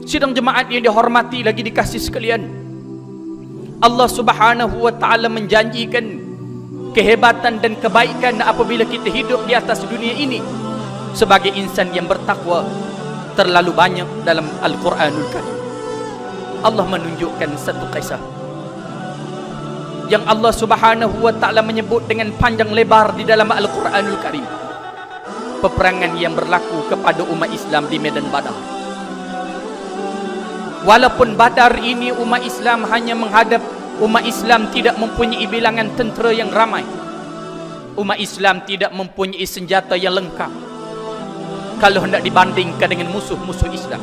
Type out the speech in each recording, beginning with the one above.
Sidang jemaat yang dihormati lagi dikasih sekalian, Allah Subhanahu wa ta'ala menjanjikan kehebatan dan kebaikan apabila kita hidup di atas dunia ini sebagai insan yang bertakwa terlalu banyak dalam Al-Quranul Karim. Allah menunjukkan satu kisah yang Allah Subhanahu wa ta'ala menyebut dengan panjang lebar di dalam Al-Quranul Karim. Peperangan yang berlaku kepada umat Islam di medan Badar. Walaupun Badar ini umat Islam hanya menghadap, umat Islam tidak mempunyai bilangan tentera yang ramai, umat Islam tidak mempunyai senjata yang lengkap kalau hendak dibandingkan dengan musuh-musuh Islam,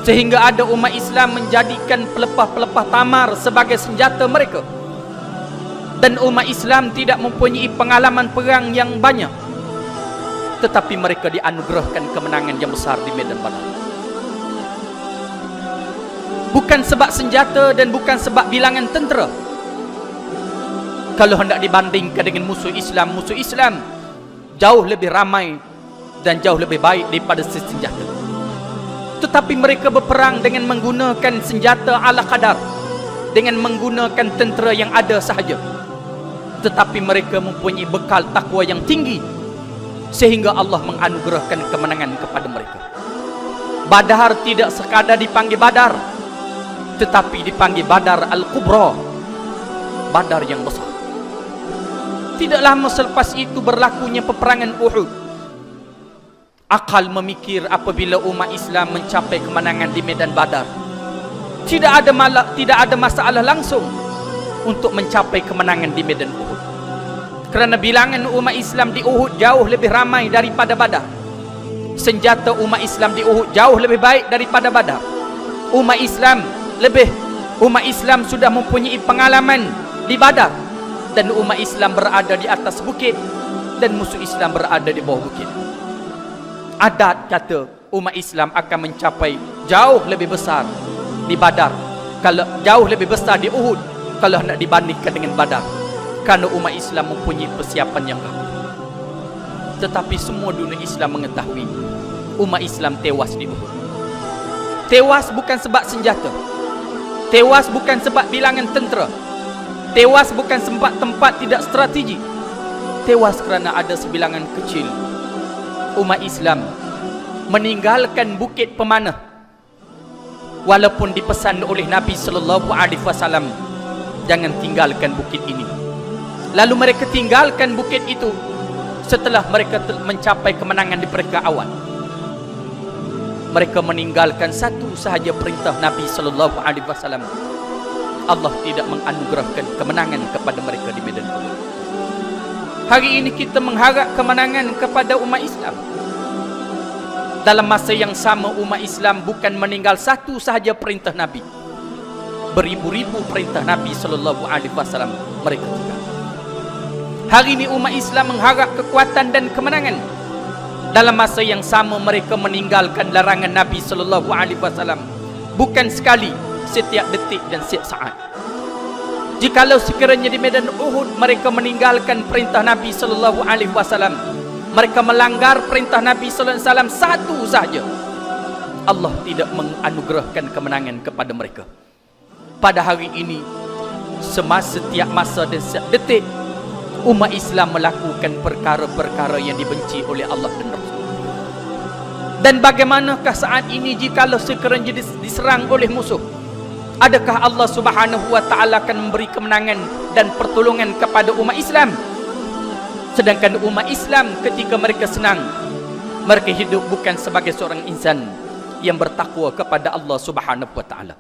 sehingga ada umat Islam menjadikan pelepah-pelepah tamar sebagai senjata mereka, dan umat Islam tidak mempunyai pengalaman perang yang banyak, tetapi mereka dianugerahkan kemenangan yang besar di medan Badar. Bukan sebab senjata dan bukan sebab bilangan tentera. Kalau hendak dibandingkan dengan musuh Islam jauh lebih ramai dan jauh lebih baik daripada senjata. Tetapi mereka berperang dengan menggunakan senjata ala kadar, dengan menggunakan tentera yang ada sahaja. Tetapi mereka mempunyai bekal takwa yang tinggi, sehingga Allah menganugerahkan kemenangan kepada mereka. Badar tidak sekadar dipanggil Badar, tetapi dipanggil Badar Al-Kubra, Badar yang besar. Tidak lama selepas itu berlakunya peperangan Uhud. Akal memikir apabila umat Islam mencapai kemenangan di medan Badar, tidak ada masalah langsung untuk mencapai kemenangan di medan Uhud, kerana bilangan umat Islam di Uhud jauh lebih ramai daripada Badar. Senjata umat Islam di Uhud jauh lebih baik daripada Badar. Umat Islam sudah mempunyai pengalaman di Badar, dan umat Islam berada di atas bukit dan musuh Islam berada di bawah bukit. Adat kata umat Islam akan mencapai jauh lebih besar di Badar, kalau jauh lebih besar di Uhud kalau nak dibandingkan dengan Badar, kerana umat Islam mempunyai persiapan yang bagus. Tetapi semua dunia Islam mengetahui umat Islam tewas di Uhud. Tewas bukan sebab senjata, tewas bukan sebab bilangan tentera, tewas bukan sebab tempat tidak strategi, tewas kerana ada sebilangan kecil umat Islam meninggalkan bukit pemanah, walaupun dipesan oleh Nabi sallallahu alaihi wasallam, jangan tinggalkan bukit ini. Lalu mereka tinggalkan bukit itu setelah mereka mencapai kemenangan di peringkat awal. Mereka meninggalkan satu sahaja perintah Nabi sallallahu alaihi wasallam. Allah tidak menganugerahkan kemenangan kepada mereka di medan Uhud. Hari ini kita mengharap kemenangan kepada umat Islam. Dalam masa yang sama umat Islam bukan meninggal satu sahaja perintah Nabi, beribu-ribu perintah Nabi sallallahu alaihi wasallam mereka tinggal. Hari ini umat Islam mengharap kekuatan dan kemenangan. Dalam masa yang sama mereka meninggalkan larangan Nabi sallallahu alaihi wasallam, bukan sekali, setiap detik dan setiap saat. Jikalau sekiranya di medan Uhud mereka meninggalkan perintah Nabi sallallahu alaihi wasallam, mereka melanggar perintah Nabi sallallahu alaihi wasallam satu saja, Allah tidak menganugerahkan kemenangan kepada mereka. Pada hari ini, setiap masa dan setiap detik, umat Islam melakukan perkara-perkara yang dibenci oleh Allah dan Rasul. Dan bagaimanakah saat ini jikalau sekiranya diserang oleh musuh? Adakah Allah Subhanahu wa ta'ala akan memberi kemenangan dan pertolongan kepada umat Islam? Sedangkan umat Islam ketika mereka senang, mereka hidup bukan sebagai seorang insan yang bertakwa kepada Allah Subhanahu wa ta'ala.